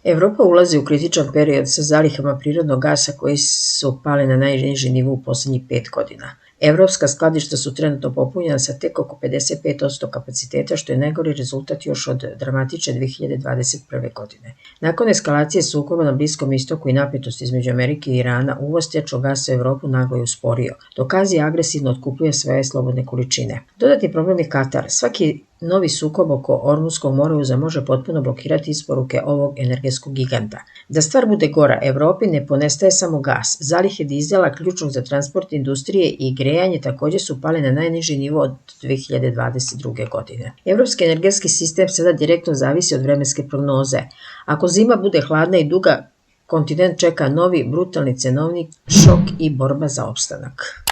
Evropa ulazi u kritičan period sa zalihama prirodnog gasa koji su pali na najniži nivo u poslednjih 5 godina. Evropska skladišta su trenutno popunjena sa tek oko 55% kapaciteta, što je najgori rezultat još od dramatične 2021. godine. Nakon eskalacije sukoba na Bliskom istoku i napetosti između Amerike i Irana, uvoz tečnog gasa u Evropu naglo je usporio, dok Azija agresivno otkupljuje svoje slobodne količine. Dodatni problem je Katar. Svaki novi sukob oko Ormunskog moruza može potpuno blokirati isporuke ovog energetskog giganta. Da stvar bude gora, Evropi ne ponestaje samo gas. Zalihe dizela, ključnog za transport industrije i grejanje, takođe su pale na najniži nivo od 2022. godine. Evropski energetski sistem sada direktno zavisi od vremenske prognoze. Ako zima bude hladna i duga, kontinent čeka novi brutalni cenovni šok i borba za opstanak.